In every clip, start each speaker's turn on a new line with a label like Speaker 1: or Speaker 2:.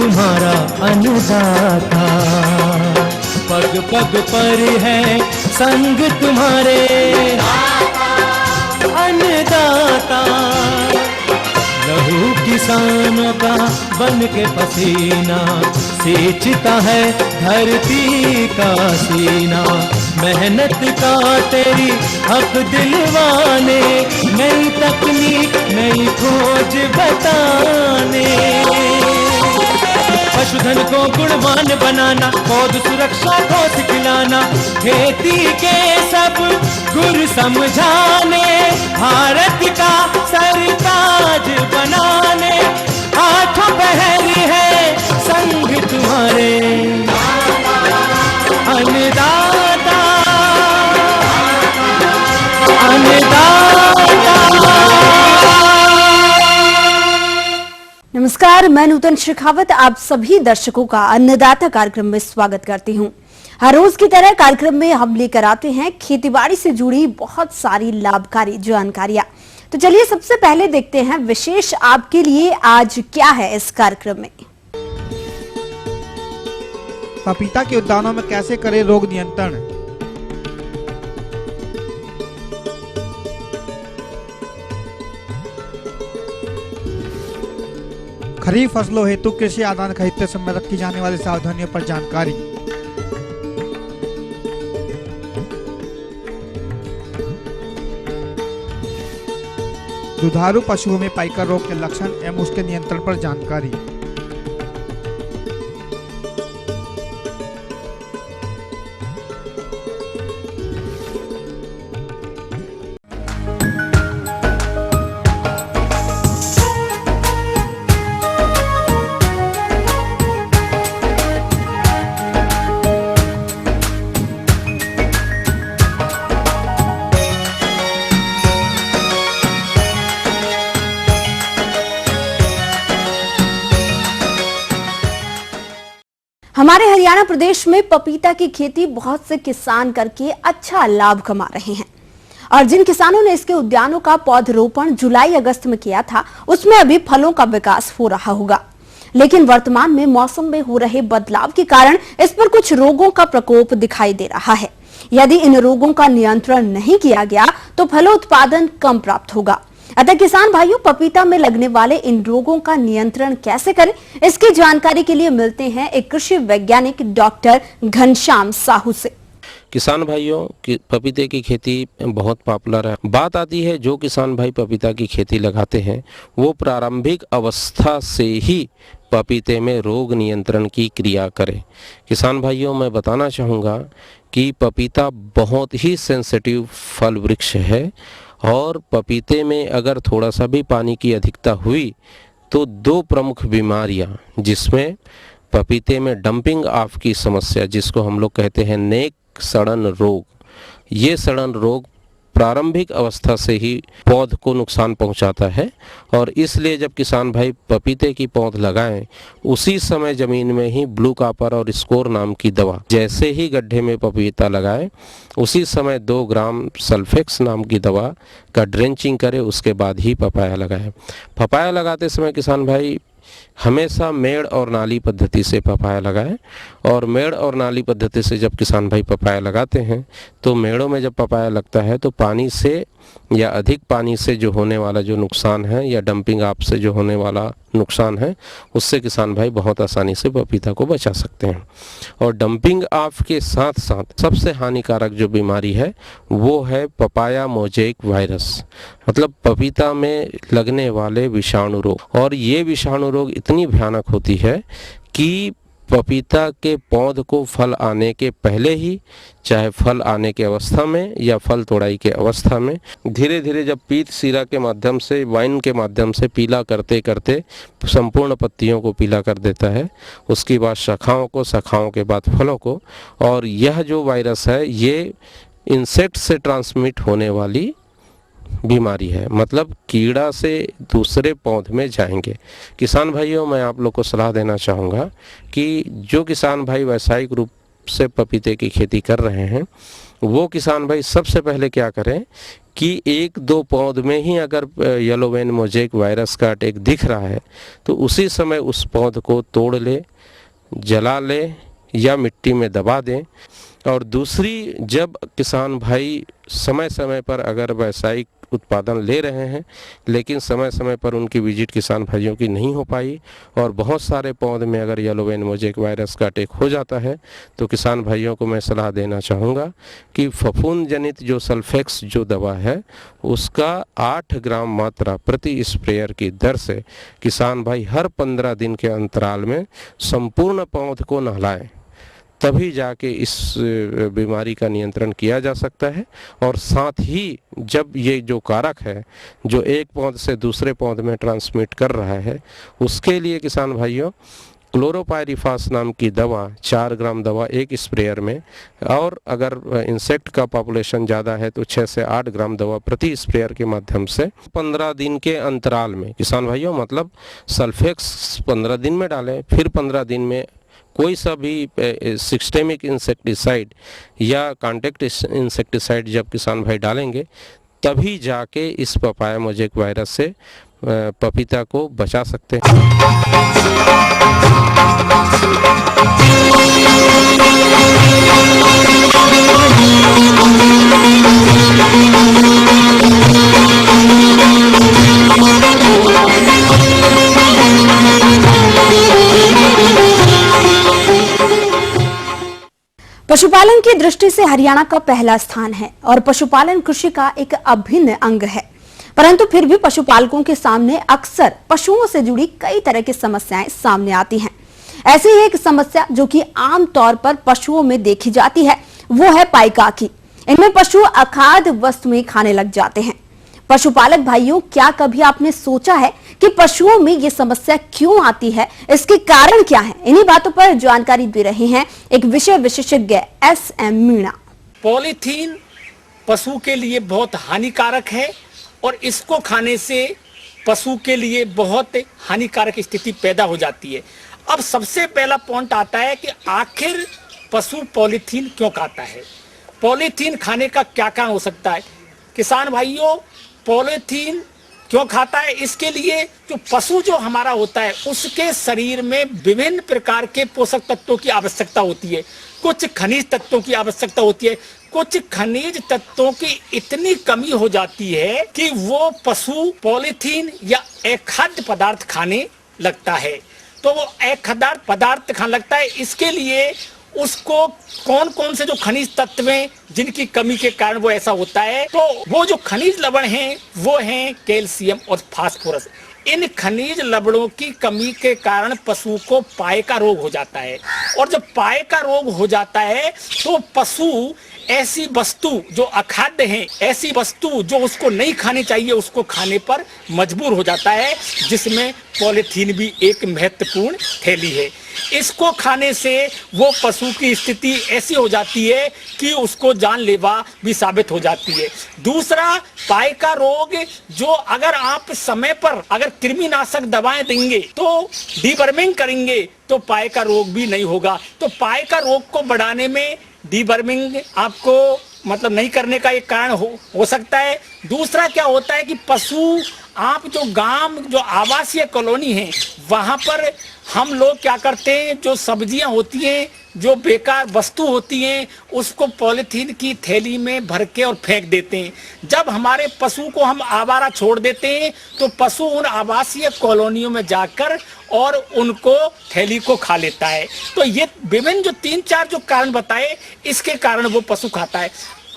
Speaker 1: तुम्हारा अन्नदाता, पग पग पर है संग तुम्हारे अन्नदाता। लहू किसानों का बन के पसीना सींचता है धरती का सीना। मेहनत का तेरी हक दिलवाने, नई तकनीक नई खोज बताने। पशुधन को गुणवान बनाना, पौध सुरक्षा को सिखलाना, खेती के सब गुर समझाने, भारत का सरताज बनाने। आठों पहर है संग तुम्हारे अन्नदाता, अन्नदाता।
Speaker 2: नमस्कार, मैं नूतन शेखावत आप सभी दर्शकों का अन्नदाता कार्यक्रम में स्वागत करती हूं। हर रोज की तरह कार्यक्रम में हम लेकर आते हैं खेतीबाड़ी से जुड़ी बहुत सारी लाभकारी जानकारियां। तो चलिए सबसे पहले देखते हैं विशेष आपके लिए आज क्या है इस कार्यक्रम में।
Speaker 3: पपीता के उद्यानों में कैसे करें रोग नियंत्रण। खरीफ फसलों हेतु कृषि आदान खरीदते समय रखी जाने वाली सावधानियों पर जानकारी। दुधारू पशुओं में पाइकर रोग के लक्षण एवं उसके नियंत्रण पर जानकारी।
Speaker 2: हमारे हरियाणा प्रदेश में पपीता की खेती बहुत से किसान करके अच्छा लाभ कमा रहे हैं और जिन किसानों ने इसके उद्यानों का पौधरोपण जुलाई अगस्त में किया था उसमें अभी फलों का विकास हो रहा होगा। लेकिन वर्तमान में मौसम में हो रहे बदलाव के कारण इस पर कुछ रोगों का प्रकोप दिखाई दे रहा है। यदि इन रोगों का नियंत्रण नहीं किया गया तो फलोत्पादन कम प्राप्त होगा। अतः किसान भाइयों, पपीता में लगने वाले इन रोगों का नियंत्रण कैसे करें, इसकी जानकारी के लिए मिलते हैं एक कृषि वैज्ञानिक डॉक्टर घनश्याम साहू से।
Speaker 4: किसान भाइयों की पपीते की खेती बहुत पॉपुलर है। बात आती है जो किसान भाई पपीता की खेती लगाते हैं वो प्रारंभिक अवस्था से ही पपीते में रोग नियंत्रण की क्रिया करें। किसान भाइयों, मैं बताना चाहूँगा कि पपीता बहुत ही सेंसिटिव फल वृक्ष है और पपीते में अगर थोड़ा सा भी पानी की अधिकता हुई तो दो प्रमुख बीमारियां, जिसमें पपीते में डंपिंग ऑफ की समस्या, जिसको हम लोग कहते हैं नेक सड़न रोग, ये सड़न रोग प्रारंभिक अवस्था से ही पौध को नुकसान पहुंचाता है। और इसलिए जब किसान भाई पपीते की पौध लगाएं उसी समय ज़मीन में ही ब्लू कॉपर और स्कोर नाम की दवा, जैसे ही गड्ढे में पपीता लगाएं उसी समय 2 ग्राम सल्फेक्स नाम की दवा का ड्रेंचिंग करें, उसके बाद ही पपाया लगाएं। पपाया लगाते समय किसान भाई हमेशा मेड़ और नाली पद्धति से पपाया लगाएं। और मेड़ और नाली पद्धति से जब किसान भाई पपाया लगाते हैं तो मेड़ों में जब पपाया लगता है तो पानी से या अधिक पानी से जो होने वाला जो नुकसान है या डंपिंग ऑफ से जो होने वाला नुकसान है उससे किसान भाई बहुत आसानी से पपीता को बचा सकते हैं। और डंपिंग ऑफ के साथ साथ सबसे हानिकारक जो बीमारी है वो है पपाया मोज़ेक वायरस, मतलब पपीता में लगने वाले विषाणु रोग। और ये विषाणु रोग इतनी भयानक होती है कि पपीता के पौध को फल आने के पहले ही, चाहे फल आने के अवस्था में या फल तोड़ाई के अवस्था में, धीरे धीरे जब पीत सिरा के माध्यम से, वाइन के माध्यम से पीला करते करते संपूर्ण पत्तियों को पीला कर देता है, उसके बाद शाखाओं को, शाखाओं के बाद फलों को। और यह जो वायरस है ये इंसेक्ट से ट्रांसमिट होने वाली बीमारी है, मतलब कीड़ा से दूसरे पौध में जाएंगे। किसान भाइयों, मैं आप लोग को सलाह देना चाहूँगा कि जो किसान भाई व्यावसायिक रूप से पपीते की खेती कर रहे हैं वो किसान भाई सबसे पहले क्या करें कि 1-2 पौध में ही अगर येलो वेन मोज़ेक वायरस का अटैक दिख रहा है तो उसी समय उस पौध को तोड़ ले, जला ले या मिट्टी में दबा दें। और दूसरी, जब किसान भाई समय समय पर अगर व्यावसायिक उत्पादन ले रहे हैं लेकिन समय समय पर उनकी विजिट किसान भाइयों की नहीं हो पाई और बहुत सारे पौध में अगर येलो वेन मोज़ेक वायरस का अटैक हो जाता है तो किसान भाइयों को मैं सलाह देना चाहूँगा कि फफूंद जनित जो सल्फेक्स जो दवा है उसका 8 ग्राम मात्रा प्रति स्प्रेयर की दर से किसान भाई हर 15 दिन के अंतराल में संपूर्ण पौध को नहलाएं, तभी जाके इस बीमारी का नियंत्रण किया जा सकता है। और साथ ही जब ये जो कारक है जो एक पौध से दूसरे पौध में ट्रांसमिट कर रहा है उसके लिए किसान भाइयों क्लोरोपायरिफास नाम की दवा 4 ग्राम दवा एक स्प्रेयर में, और अगर इंसेक्ट का पॉपुलेशन ज़्यादा है तो 6 से 8 ग्राम दवा प्रति स्प्रेयर के माध्यम से 15 दिन के अंतराल में किसान भाइयों, मतलब सल्फेक्स 15 दिन में डालें, फिर 15 दिन में कोई सा भी सिस्टेमिक इंसेक्टिसाइड या कॉन्टैक्ट इंसेक्टिसाइड जब किसान भाई डालेंगे तभी जाके इस पपाया मोज़ेक वायरस से पपीता को बचा सकते हैं।
Speaker 2: पशुपालन की दृष्टि से हरियाणा का पहला स्थान है और पशुपालन कृषि का एक अभिन्न अंग है, परंतु फिर भी पशुपालकों के सामने अक्सर पशुओं से जुड़ी कई तरह की समस्याएं सामने आती हैं। ऐसी ही एक समस्या जो कि आम तौर पर पशुओं में देखी जाती है वो है पाइकाकी। इनमें पशु अखाद्य वस्तुएं खाने लग जाते हैं। पशुपालक भाइयों, क्या कभी आपने सोचा है कि पशुओं में ये समस्या क्यों आती है, इसके कारण क्या है? इन्हीं बातों पर जानकारी दे रहे हैं एक विषय विशेषज्ञ SM मीणा।
Speaker 5: पॉलीथीन पशु के लिए बहुत हानिकारक है और इसको खाने से पशु के लिए बहुत हानिकारक स्थिति पैदा हो जाती है। अब सबसे पहला पॉइंट आता है कि आखिर पशु पॉलीथीन क्यों खाता है, पॉलीथीन खाने का क्या कारण हो सकता है। किसान भाइयों, पॉलीथीन क्यों खाता है, इसके लिए जो पशु जो हमारा होता है उसके शरीर में विभिन्न प्रकार के पोषक तत्वों की आवश्यकता होती है। कुछ खनिज तत्वों की आवश्यकता होती है। कुछ खनिज तत्वों की इतनी कमी हो जाती है कि वो पशु पॉलीथीन या अखाद्य पदार्थ खाने लगता है। तो वो अखाद्य पदार्थ खाने लगता है, इसके लिए उसको कौन कौन से जो खनिज तत्व हैं जिनकी कमी के कारण वो ऐसा होता है, तो वो जो खनिज लवण हैं वो हैं कैल्शियम और फास्फोरस। इन खनिज लवणों की कमी के कारण पशु को पाए का रोग हो जाता है, और जब पाए का रोग हो जाता है तो पशु ऐसी वस्तु जो अखाद्य है, ऐसी वस्तु जो उसको नहीं खानी चाहिए उसको खाने पर मजबूर हो जाता है, जिसमें पॉलीथीन भी एक महत्वपूर्ण थैली है। इसको खाने से वो पशु की स्थिति ऐसी हो जाती है कि उसको जानलेवा भी साबित हो जाती है। दूसरा, पाए का रोग, जो अगर आप समय पर अगर कृमिनाशक दवाएं देंगे तो डीवर्मिंग करेंगे तो पाए का रोग भी नहीं होगा। तो पाए का रोग को बढ़ाने में डीवर्मिंग आपको मतलब नहीं करने का एक कारण हो सकता है। दूसरा क्या होता है कि पशु, आप जो गांव जो आवासीय कॉलोनी है वहां पर हम लोग क्या करते हैं, जो सब्जियां होती हैं, जो बेकार वस्तु होती हैं, उसको पॉलीथीन की थैली में भर के और फेंक देते हैं। जब हमारे पशु को हम आवारा छोड़ देते हैं तो पशु उन आवासीय कॉलोनियों में जाकर और उनको थैली को खा लेता है। तो ये विभिन्न जो 3-4 जो कारण बताए, इसके कारण वो पशु खाता है।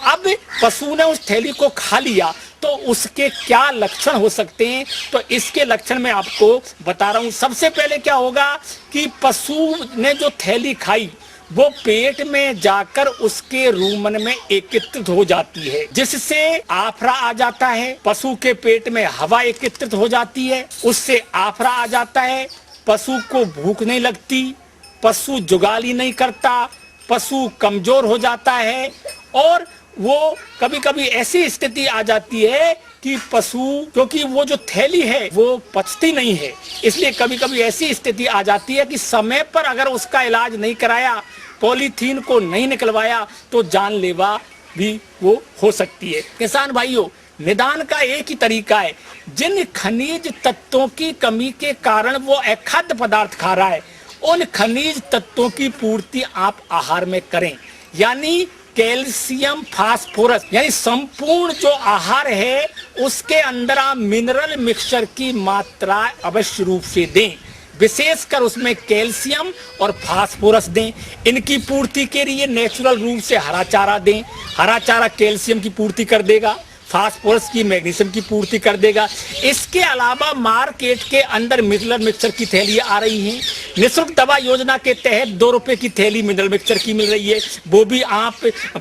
Speaker 5: अब पशु ने उस थैली को खा लिया तो उसके क्या लक्षण हो सकते हैं, तो इसके लक्षण मैं आपको बता रहा हूं। सबसे पहले क्या होगा कि पशु ने जो थैली खाई वो पेट में जाकर उसके रूमन में एकत्रित हो जाती है, जिससे आफरा आ जाता है। पशु के पेट में हवा एकत्रित हो जाती है, उससे आफरा आ जाता है। पशु को भूख नहीं लगती, पशु जुगाली नहीं करता, पशु कमजोर हो जाता है, और वो कभी कभी ऐसी स्थिति आ जाती है कि पशु, क्योंकि वो जो थैली है वो पचती नहीं है, इसलिए कभी कभी ऐसी स्थिति आ जाती है कि समय पर अगर उसका इलाज नहीं कराया, पॉलीथीन को नहीं निकलवाया, तो जानलेवा भी वो हो सकती है। किसान भाइयों, निदान का एक ही तरीका है, जिन खनिज तत्वों की कमी के कारण वो अखाद्य पदार्थ खा रहा है, उन खनिज तत्वों की पूर्ति आप आहार में करें। यानी कैल्शियम, फास्फोरस, यानी संपूर्ण जो आहार है उसके अंदर आप मिनरल मिक्सचर की मात्रा अवश्य रूप से दें, विशेषकर उसमें कैल्शियम और फास्फोरस दें। इनकी पूर्ति के लिए नेचुरल रूप से हरा चारा दें। हरा चारा कैल्शियम की पूर्ति कर देगा, फास्फोरस की, मैग्नीशियम की पूर्ति कर देगा। इसके अलावा मार्केट के अंदर मिनरल मिक्सचर की थैली आ रही हैं। निःशुल्क दवा योजना के तहत 2 रुपए की थैली मिनरल मिक्सचर की मिल रही है, वो भी आप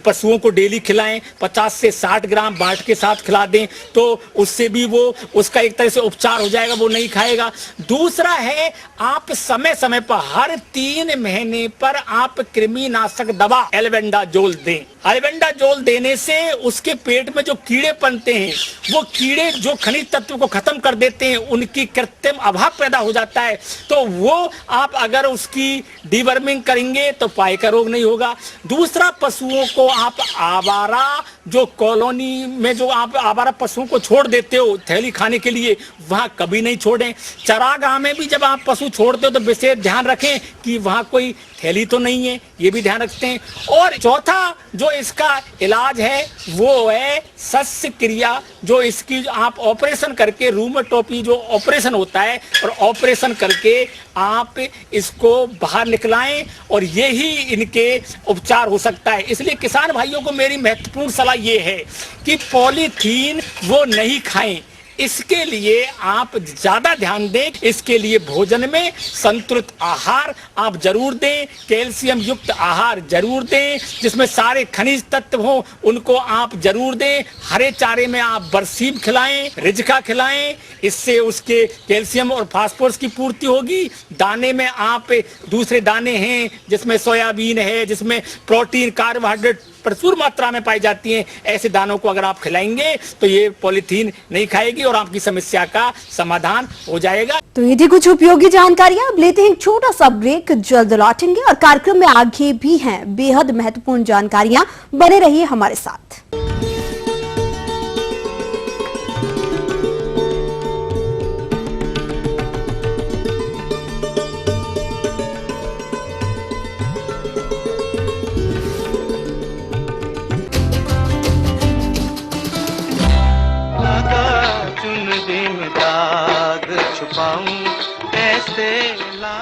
Speaker 5: पशुओं को डेली खिलाएं। 50 से 60 ग्राम बाट के साथ खिला दें तो उससे भी वो उसका एक तरह से उपचार हो जाएगा, वो नहीं खाएगा। दूसरा है, आप समय समय पर हर 3 महीने पर आप कृमिनाशक दवा एल्बेंडाजोल दें। एल्बेंडाजोल देने से उसके पेट में जो कीड़े बनते हैं, वो कीड़े जो खनिज तत्व को खत्म कर देते हैं, उनकी कृत्रिम अभाव पैदा हो जाता है। तो वो आप अगर उसकी डिवर्मिंग करेंगे तो पाए का रोग नहीं होगा। दूसरा, पशुओं को आप आवारा जो कॉलोनी में जो आप आवारा पशुओं को छोड़ देते हो थैली खाने के लिए, वहां कभी नहीं छोड़ें। चरागाह में भी जब आप पशु छोड़ते हो तो विशेष ध्यान रखें कि वहां कोई थैली तो नहीं है, ये भी ध्यान रखते हैं। और चौथा जो इसका इलाज है वो है शस्य क्रिया, जो इसकी आप ऑपरेशन करके, रूमेटोपी जो ऑपरेशन होता है, और ऑपरेशन करके आप इसको बाहर निकलाएं, और यही इनके उपचार हो सकता है। इसलिए किसान भाइयों को मेरी महत्वपूर्ण सलाह ये है कि पॉलीथीन वो नहीं खाएं। इसके लिए आप ज्यादा ध्यान दें। इसके लिए भोजन में संतुलित आहार आप जरूर दें, कैल्शियम युक्त आहार जरूर दें, जिसमें सारे खनिज तत्व हों, उनको आप जरूर दें। हरे चारे में आप बरसीम खिलाएं, रिजका खिलाएं, इससे उसके कैल्शियम और फास्फोरस की पूर्ति होगी। दाने में आप दूसरे दाने हैं जिसमें सोयाबीन है, जिसमें प्रोटीन, कार्बोहाइड्रेट प्रचुर मात्रा में पाई जाती हैं, ऐसे दानों को अगर आप खिलाएंगे तो ये पॉलीथीन नहीं खाएगी और आपकी समस्या का समाधान हो जाएगा।
Speaker 2: तो ये थी कुछ उपयोगी जानकारियां। अब लेते हैं एक छोटा सा ब्रेक, जल्द लौटेंगे और कार्यक्रम में आगे भी हैं बेहद महत्वपूर्ण जानकारियां। बने रहिए हमारे साथ।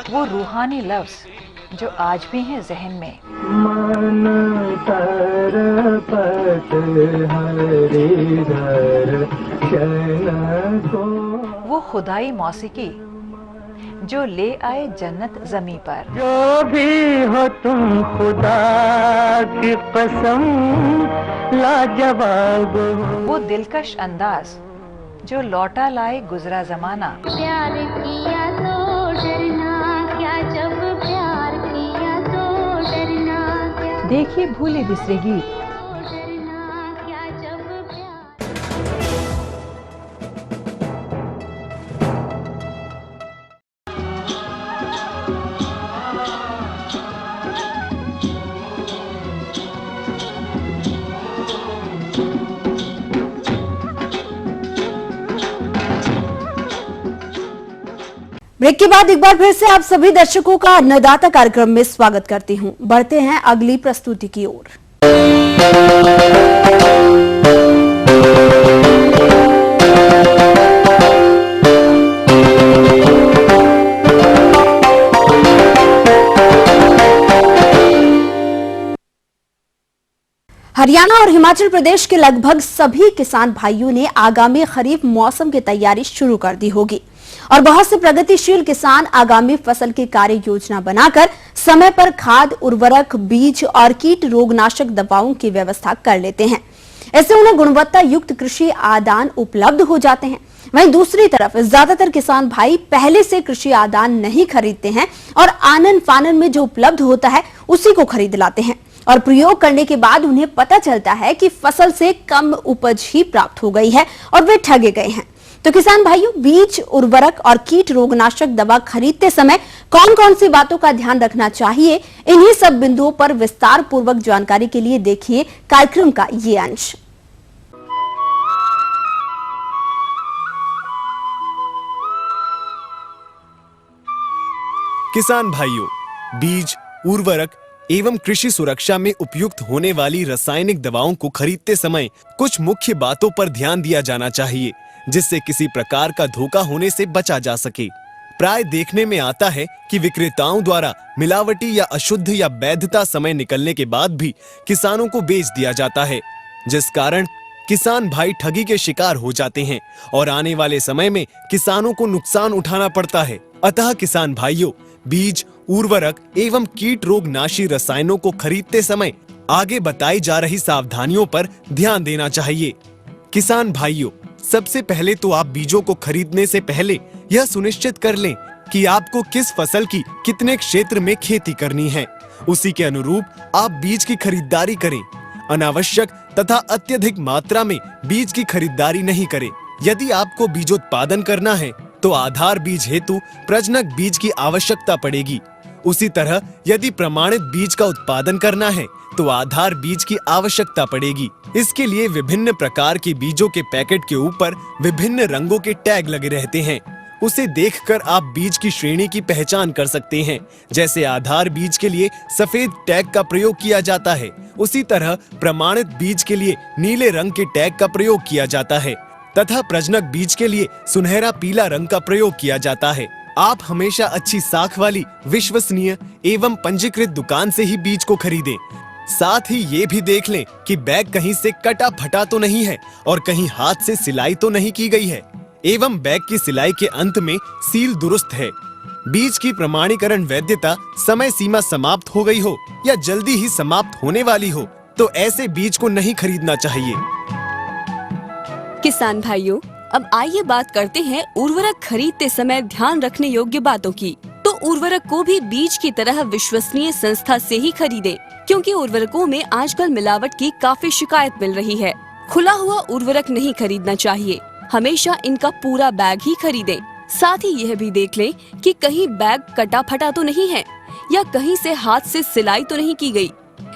Speaker 6: वो रूहानी लफ्ज जो आज भी हैं जहन में। वो खुदाई मौसीकी जो ले आए जन्नत जमी पर।
Speaker 1: जो भी हो तुम खुदा की कसम लाजवाब हो।
Speaker 6: वो दिलकश अंदाज जो लौटा लाए गुजरा जमाना।
Speaker 7: प्यार किया तो डरना क्या, जब प्यार किया तो डरना क्या।
Speaker 6: देखिए भूले बिसरे गीत।
Speaker 7: डरना क्या, जब प्यार।
Speaker 2: ब्रेक के बाद एक बार फिर से आप सभी दर्शकों का अन्नदाता कार्यक्रम में स्वागत करती हूं। बढ़ते हैं अगली प्रस्तुति की ओर। हरियाणा और हिमाचल प्रदेश के लगभग सभी किसान भाइयों ने आगामी खरीफ मौसम की तैयारी शुरू कर दी होगी और बहुत से प्रगतिशील किसान आगामी फसल की कार्य योजना बनाकर समय पर खाद, उर्वरक, बीज और कीट रोगनाशक दवाओं की व्यवस्था कर लेते हैं। ऐसे उन्हें गुणवत्ता युक्त कृषि आदान उपलब्ध हो जाते हैं। वहीं दूसरी तरफ ज्यादातर किसान भाई पहले से कृषि आदान नहीं खरीदते हैं और आनन फानन में जो उपलब्ध होता है उसी को खरीद लाते हैं और प्रयोग करने के बाद उन्हें पता चलता है कि फसल से कम उपज ही प्राप्त हो गई है और वे ठगे गए हैं। तो किसान भाइयों, बीज, उर्वरक और कीट रोगनाशक दवा खरीदते समय कौन कौन सी बातों का ध्यान रखना चाहिए, इन्हीं सब बिंदुओं पर विस्तार पूर्वक जानकारी के लिए देखिए कार्यक्रम का ये अंश।
Speaker 8: किसान भाइयों, बीज, उर्वरक एवं कृषि सुरक्षा में उपयुक्त होने वाली रासायनिक दवाओं को खरीदते समय कुछ मुख्य बातों पर ध्यान दिया जाना चाहिए, जिससे किसी प्रकार का धोखा होने से बचा जा सके। प्राय देखने में आता है कि विक्रेताओं द्वारा मिलावटी या अशुद्ध या वैधता समय निकलने के बाद भी किसानों को बेच दिया जाता है, जिस कारण किसान भाई ठगी के शिकार हो जाते हैं और आने वाले समय में किसानों को नुकसान उठाना पड़ता है। अतः किसान भाइयों, बीज, उर्वरक एवं कीट रोगनाशी रसायनों को खरीदते समय आगे बताई जा रही सावधानियों पर ध्यान देना चाहिए। किसान भाइयों, सबसे पहले तो आप बीजों को खरीदने से पहले यह सुनिश्चित कर लें कि आपको किस फसल की कितने क्षेत्र में खेती करनी है। उसी के अनुरूप आप बीज की खरीदारी करें। अनावश्यक तथा अत्यधिक मात्रा में बीज की खरीदारी नहीं करें। यदि आपको बीजोत्पादन करना है तो आधार बीज हेतु प्रजनक बीज की आवश्यकता पड़ेगी। उसी तरह यदि प्रमाणित बीज का उत्पादन करना है तो आधार बीज की आवश्यकता पड़ेगी। इसके लिए विभिन्न प्रकार के बीजों के पैकेट के ऊपर विभिन्न रंगों के टैग लगे रहते हैं। उसे देखकर आप बीज की श्रेणी की पहचान कर सकते हैं। जैसे आधार बीज के लिए सफेद टैग का प्रयोग किया जाता है, उसी तरह प्रमाणित बीज के लिए नीले रंग के टैग का प्रयोग किया जाता है तथा प्रजनक बीज के लिए सुनहरा पीला रंग का प्रयोग किया जाता है। आप हमेशा अच्छी साख वाली, विश्वसनीय एवं पंजीकृत दुकान से ही बीज को खरीदें। साथ ही ये भी देख लें कि बैग कहीं से कटा फटा तो नहीं है और कहीं हाथ से सिलाई तो नहीं की गई है एवं बैग की सिलाई के अंत में सील दुरुस्त है। बीज की प्रमाणीकरण वैधता समय सीमा समाप्त हो गई हो या जल्दी ही समाप्त होने वाली हो तो ऐसे बीज को नहीं खरीदना चाहिए।
Speaker 9: किसान भाइयों, अब आइए बात करते हैं उर्वरक खरीदते समय ध्यान रखने योग्य बातों की। तो उर्वरक को भी बीज की तरह विश्वसनीय संस्था से ही खरीदें, क्योंकि उर्वरकों में आजकल मिलावट की काफी शिकायत मिल रही है। खुला हुआ उर्वरक नहीं खरीदना चाहिए, हमेशा इनका पूरा बैग ही खरीदें। साथ ही यह भी देख लें कि कहीं बैग कटा फटा तो नहीं है या कहीं से हाथ से सिलाई तो नहीं की गई।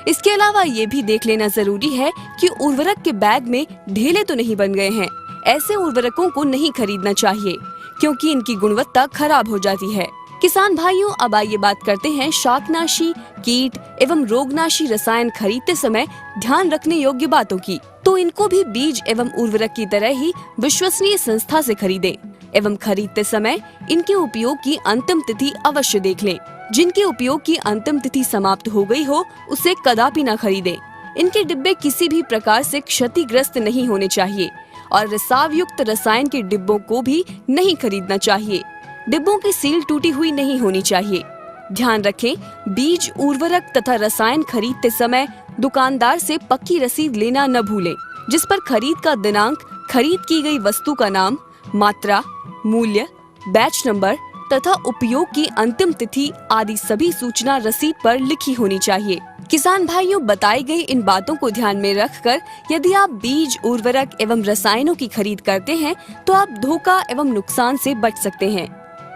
Speaker 9: इसके अलावा ये भी देख लेना जरूरी है कि उर्वरक के बैग में ढेले तो नहीं बन गए हैं। ऐसे उर्वरकों को नहीं खरीदना चाहिए क्योंकि इनकी गुणवत्ता खराब हो जाती है। किसान भाइयों, अब आइए बात करते हैं शाकनाशी, कीट एवं रोगनाशी रसायन खरीदते समय ध्यान रखने योग्य बातों की। तो इनको भी बीज एवं उर्वरक की तरह ही विश्वसनीय संस्था से खरीदें एवं खरीदते समय इनके उपयोग की अंतिम तिथि अवश्य देख लें। जिनके उपयोग की अंतिम तिथि समाप्त हो गई हो उसे कदापि न खरीदें। इनके डिब्बे किसी भी प्रकार से क्षतिग्रस्त नहीं होने चाहिए और रिसाव युक्त रसायन के डिब्बों को भी नहीं खरीदना चाहिए। डिब्बों की सील टूटी हुई नहीं होनी चाहिए। ध्यान रखें, बीज, उर्वरक तथा रसायन खरीदते समय दुकानदार से पक्की रसीद लेना न भूलें, जिस पर खरीद का दिनांक, खरीद की गई वस्तु का नाम, मात्रा, मूल्य, बैच नंबर तथा उपयोग की अंतिम तिथि आदि सभी सूचना रसीद पर लिखी होनी चाहिए। किसान भाइयों, बताई गई इन बातों को ध्यान में रखकर यदि आप बीज, उर्वरक एवं रसायनों की खरीद करते हैं तो आप धोखा एवं नुकसान से बच सकते हैं।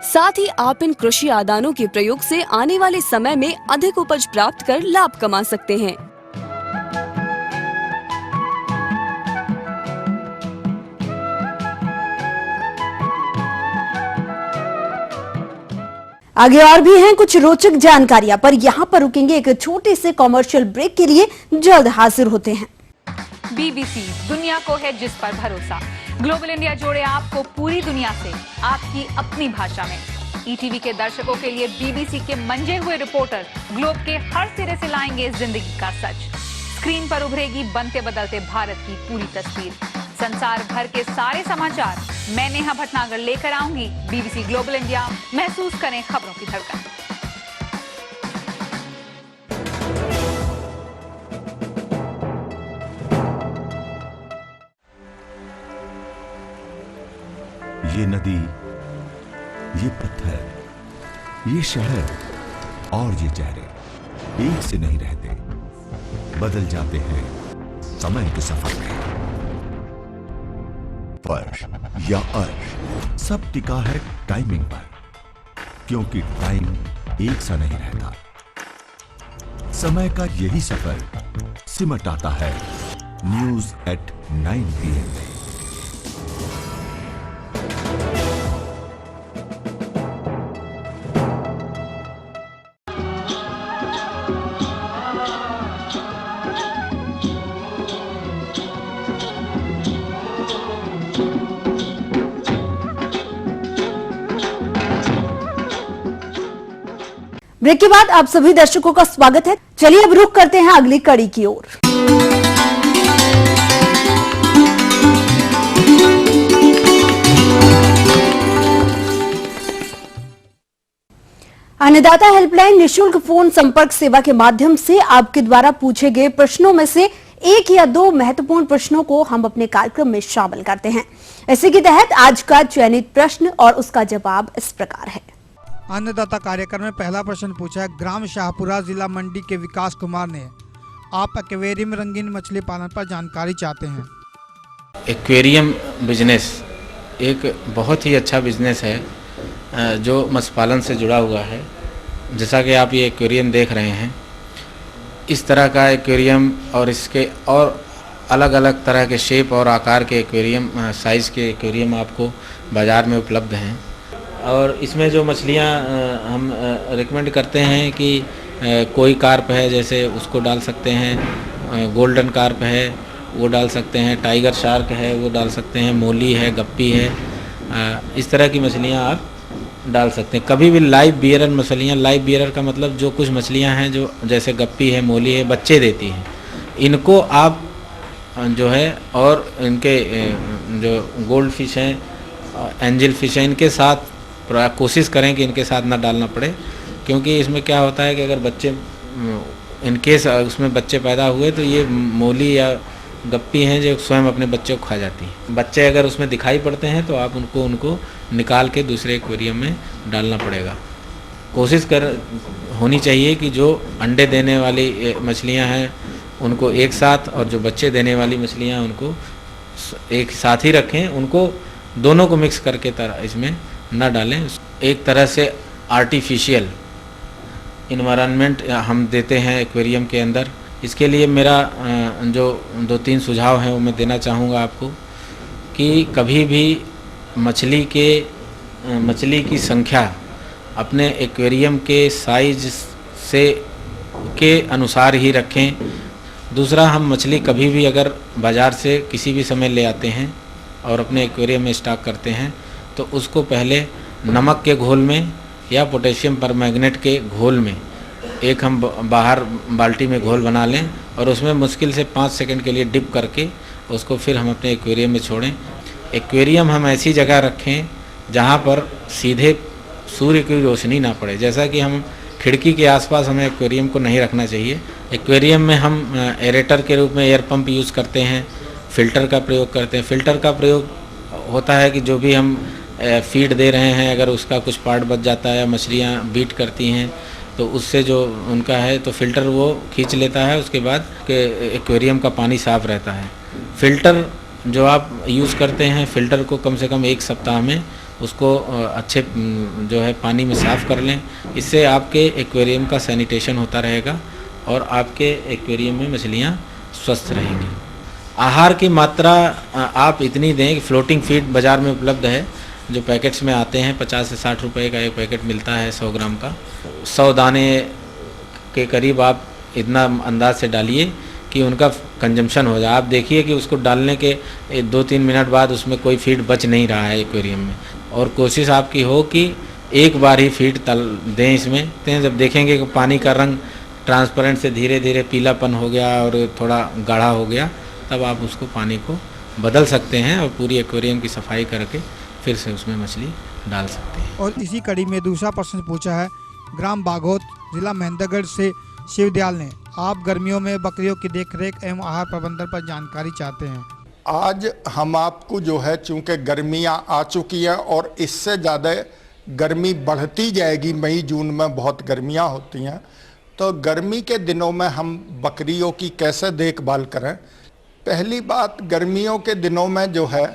Speaker 9: साथ ही आप इन कृषि आदानों के प्रयोग से आने वाले समय में अधिक उपज प्राप्त कर लाभ कमा सकते हैं।
Speaker 2: आगे और भी हैं कुछ रोचक जानकारियां, पर यहाँ पर रुकेंगे एक छोटे से कॉमर्शियल ब्रेक के लिए। जल्द हाजिर होते हैं।
Speaker 6: बीबीसी, दुनिया को है जिस पर भरोसा। ग्लोबल इंडिया जोड़े आपको पूरी दुनिया से आपकी अपनी भाषा में। ईटीवी के दर्शकों के लिए बीबीसी के मंजे हुए रिपोर्टर ग्लोब के हर सिरे से लाएंगे जिंदगी का सच। स्क्रीन पर उभरेगी बनते बदलते भारत की पूरी तस्वीर। संसार भर के सारे समाचार मैं नेहा भटनागर लेकर आऊंगी। बीबीसी ग्लोबल इंडिया, महसूस करें खबरों की धड़कन।
Speaker 10: ये नदी, ये पत्थर, ये शहर और ये चेहरे एक से नहीं रहते, बदल जाते हैं समय के सफर में। फर्श या अर्श, सब टिका है टाइमिंग पर, क्योंकि टाइम एक सा नहीं रहता। समय का यही सफर सिमट आता है न्यूज एट 9 PM में।
Speaker 2: ब्रेक के बाद आप सभी दर्शकों का स्वागत है। चलिए अब रुख करते हैं अगली कड़ी की ओर। अन्नदाता हेल्पलाइन निशुल्क फोन संपर्क सेवा के माध्यम से आपके द्वारा पूछे गए प्रश्नों में से एक या दो महत्वपूर्ण प्रश्नों को हम अपने कार्यक्रम में शामिल करते हैं। इसी के तहत आज का चयनित प्रश्न और उसका जवाब इस प्रकार है।
Speaker 3: अन्नदाता कार्यक्रम में पहला प्रश्न पूछा है ग्राम शाहपुरा जिला मंडी के विकास कुमार ने। आप एक्वेरियम में रंगीन मछली पालन पर जानकारी चाहते हैं।
Speaker 11: एक्वेरियम बिजनेस एक बहुत ही अच्छा बिजनेस है जो मत्स्य पालन से जुड़ा हुआ है। जैसा कि आप ये एक्वेरियम देख रहे हैं, इस तरह का एक्वेरियम और इसके और अलग अलग तरह के शेप और आकार के एक्वेरियम, साइज़ के एक्वेरियम आपको बाज़ार में उपलब्ध हैं। और इसमें जो मछलियाँ हम रिकमेंड करते हैं कि कोई कार्प है जैसे उसको डाल सकते हैं, गोल्डन कार्प है वो डाल सकते हैं, टाइगर शार्क है वो डाल सकते हैं, मोली है, गप्पी है, इस तरह की मछलियाँ आप डाल सकते हैं। कभी भी लाइव बियरर मछलियाँ, लाइव बियरर का मतलब जो कुछ मछलियाँ हैं जो जैसे गप्पी है, मोली है, बच्चे देती हैं, इनको आप जो है और इनके जो गोल्ड फिश हैं, एंजल फिश हैं, इनके साथ कोशिश करें कि इनके साथ ना डालना पड़े, क्योंकि इसमें क्या होता है कि अगर बच्चे इनकेस उसमें बच्चे पैदा हुए तो ये मोली या गप्पी हैं जो स्वयं अपने बच्चों को खा जाती हैं। बच्चे अगर उसमें दिखाई पड़ते हैं तो आप उनको निकाल के दूसरे एक्वेरियम में डालना पड़ेगा। कोशिश होनी चाहिए कि जो अंडे देने वाली मछलियां हैं उनको एक साथ और जो बच्चे देने वाली मछलियां हैं उनको एक साथ ही रखें, उनको दोनों को मिक्स करके इसमें ना डालें। एक तरह से आर्टिफिशियल इन्वायरमेंट हम देते हैं एक्वेरियम के अंदर। इसके लिए मेरा जो 2-3 सुझाव हैं वो मैं देना चाहूँगा आपको कि कभी भी मछली की संख्या अपने एक्वेरियम के साइज से के अनुसार ही रखें। दूसरा, हम मछली कभी भी अगर बाज़ार से किसी भी समय ले आते हैं और अपने एक्वेरियम में स्टॉक करते हैं तो उसको पहले नमक के घोल में या पोटेशियम परमैंगनेट के घोल में एक हम बाहर बाल्टी में घोल बना लें और उसमें मुश्किल से 5 सेकंड के लिए डिप करके उसको फिर हम अपने एक्वेरियम में छोड़ें। एक्वेरियम हम ऐसी जगह रखें जहाँ पर सीधे सूर्य की रोशनी ना पड़े। जैसा कि हम खिड़की के आसपास हमें एक्वेरियम को नहीं रखना चाहिए। एक्वेरियम में हम एरेटर के रूप में एयर पंप यूज़ करते हैं, फ़िल्टर का प्रयोग करते हैं। फ़िल्टर का प्रयोग होता है कि जो भी हम फीड दे रहे हैं अगर उसका कुछ पार्ट बच जाता है या मछलियाँ बीट करती हैं तो उससे जो उनका है तो फ़िल्टर वो खींच लेता है, उसके बाद के एक्वेरियम का पानी साफ़ रहता है। फ़िल्टर जो आप यूज़ करते हैं, फ़िल्टर को कम से कम 1 सप्ताह में उसको अच्छे जो है पानी में साफ़ कर लें। इससे आपके एक्वेरियम का सैनिटेशन होता रहेगा और आपके एक्वेरियम में मछलियाँ स्वस्थ रहेंगी। आहार की मात्रा आप इतनी दें कि फ्लोटिंग फीड बाज़ार में उपलब्ध है, जो पैकेट्स में आते हैं 50 से 60 रुपए का एक पैकेट मिलता है 100 ग्राम का। 100 दाने के करीब आप इतना अंदाज से डालिए कि उनका कंजम्पशन हो जाए। आप देखिए कि उसको डालने के 2-3 मिनट बाद उसमें कोई फीड बच नहीं रहा है एक्वेरियम में, और कोशिश आपकी हो कि एक बार ही फीड दें इसमें। जब देखेंगे कि पानी का रंग ट्रांसपेरेंट से धीरे धीरे पीलापन हो गया और थोड़ा गाढ़ा हो गया, तब आप उसको पानी को बदल सकते हैं और पूरी एक्वेरियम की सफाई करके फिर से उसमें मछली डाल सकते हैं।
Speaker 3: और इसी कड़ी में दूसरा प्रश्न पूछा है ग्राम बाघोत जिला महेंद्रगढ़ से शिवदयाल ने। आप गर्मियों में बकरियों की देखरेख एवं आहार प्रबंधन पर जानकारी चाहते हैं।
Speaker 12: आज हम आपको जो है, चूंकि गर्मियां आ चुकी है और इससे ज़्यादा गर्मी बढ़ती जाएगी, मई जून में बहुत गर्मियां होती हैं, तो गर्मी के दिनों में हम बकरियों की कैसे देखभाल करें। पहली बात, गर्मियों के दिनों में जो है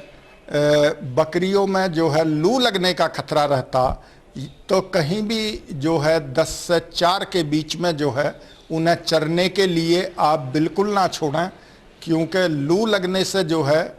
Speaker 12: बकरियों में जो है लू लगने का खतरा रहता, तो कहीं भी जो है 10 से 4 के बीच में जो है उन्हें चरने के लिए आप बिल्कुल ना छोड़ें, क्योंकि लू लगने से जो है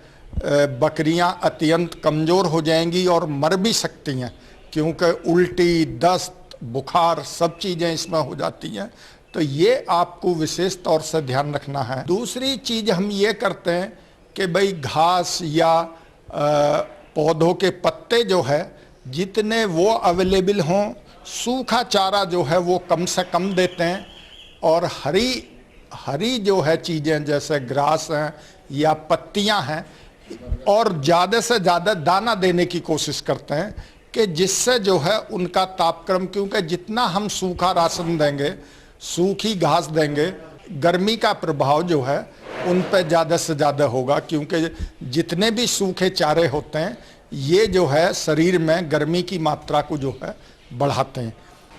Speaker 12: बकरियां अत्यंत कमज़ोर हो जाएंगी और मर भी सकती हैं, क्योंकि उल्टी, दस्त, बुखार सब चीज़ें इसमें हो जाती हैं। तो ये आपको विशेष तौर से ध्यान रखना है। दूसरी चीज़ हम ये करते हैं कि भाई घास या पौधों के पत्ते जो है जितने वो अवेलेबल हों, सूखा चारा जो है वो कम से कम देते हैं, और हरी जो है चीज़ें जैसे ग्रास हैं या पत्तियां हैं, और ज़्यादा से ज़्यादा दाना देने की कोशिश करते हैं कि जिससे जो है उनका तापक्रम, क्योंकि जितना हम सूखा राशन देंगे, सूखी घास देंगे, गर्मी का प्रभाव जो है उन पर ज़्यादा से ज़्यादा होगा, क्योंकि जितने भी सूखे चारे होते हैं ये जो है शरीर में गर्मी की मात्रा को जो है बढ़ाते हैं।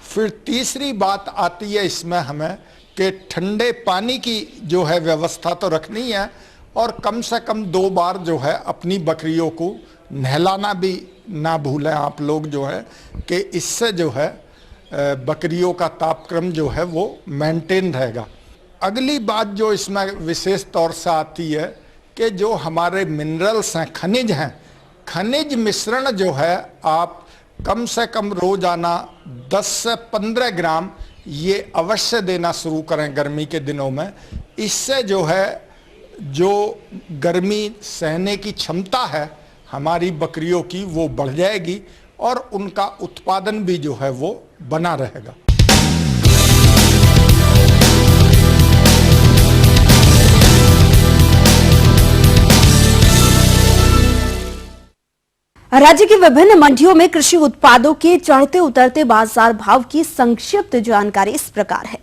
Speaker 12: फिर तीसरी बात आती है इसमें हमें कि ठंडे पानी की जो है व्यवस्था तो रखनी है, और कम से कम 2 बार जो है अपनी बकरियों को नहलाना भी ना भूलें आप लोग जो है, कि इससे जो है बकरियों का तापक्रम जो है वो मेंटेन रहेगा। अगली बात जो इसमें विशेष तौर से आती है कि जो हमारे मिनरल्स हैं, खनिज हैं, खनिज मिश्रण जो है आप कम से कम रोजाना 10 से 15 ग्राम ये अवश्य देना शुरू करें गर्मी के दिनों में। इससे जो है जो गर्मी सहने की क्षमता है हमारी बकरियों की वो बढ़ जाएगी, और उनका उत्पादन भी जो है वो बना रहेगा।
Speaker 2: राज्य की विभिन्न मंडियों में कृषि उत्पादों के चढ़ते उतरते बाजार भाव की संक्षिप्त जानकारी इस प्रकार है।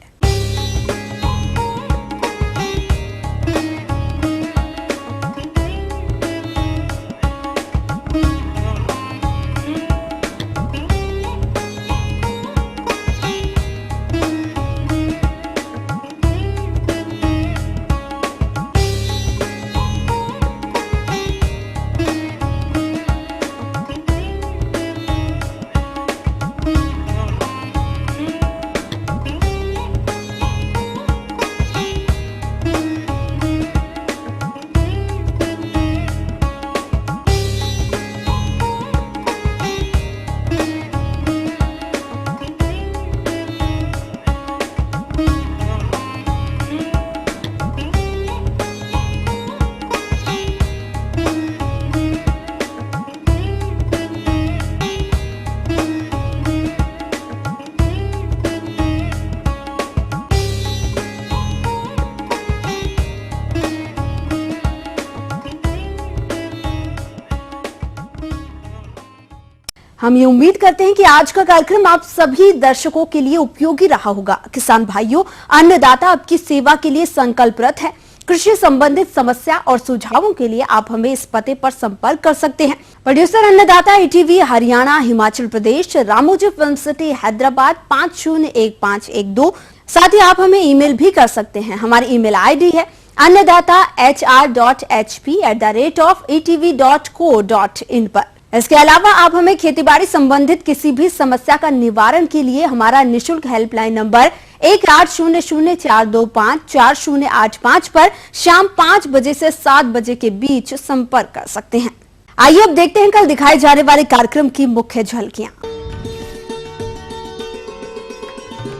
Speaker 2: हम ये उम्मीद करते हैं कि आज का कार्यक्रम आप सभी दर्शकों के लिए उपयोगी रहा होगा। किसान भाइयों, अन्नदाता आपकी सेवा के लिए संकल्परत है। कृषि संबंधित समस्या और सुझावों के लिए आप हमें इस पते पर संपर्क कर सकते हैं। प्रोड्यूसर अन्नदाता ETV Haryana, Himachal Pradesh, Ramoji film city, Hyderabad 501512। साथ ही आप हमें ईमेल भी कर सकते हैं। हमारी ईमेल आईडी है annadaata.hp@etv.co.in पर। इसके अलावा आप हमें खेतीबाड़ी संबंधित किसी भी समस्या का निवारण के लिए हमारा निशुल्क हेल्पलाइन नंबर 1800-425-4085 पर शाम 5 बजे से 7 बजे के बीच संपर्क कर सकते हैं। आइए अब देखते हैं कल दिखाए जाने वाले कार्यक्रम की मुख्य झलकियां।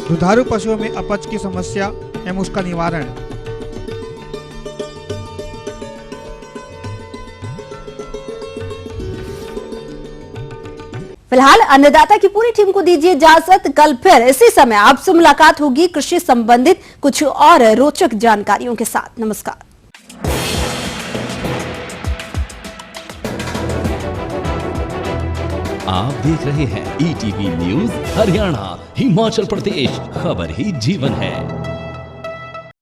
Speaker 3: दुधारू पशुओं में अपच की समस्या एवं उसका निवारण।
Speaker 2: फिलहाल अन्नदाता की पूरी टीम को दीजिए इजाजत। कल फिर इसी समय आपसे मुलाकात होगी कृषि संबंधित कुछ और रोचक जानकारियों के साथ। नमस्कार।
Speaker 13: आप देख रहे हैं ईटीवी न्यूज़ हरियाणा, हिमाचल प्रदेश, खबर ही जीवन है।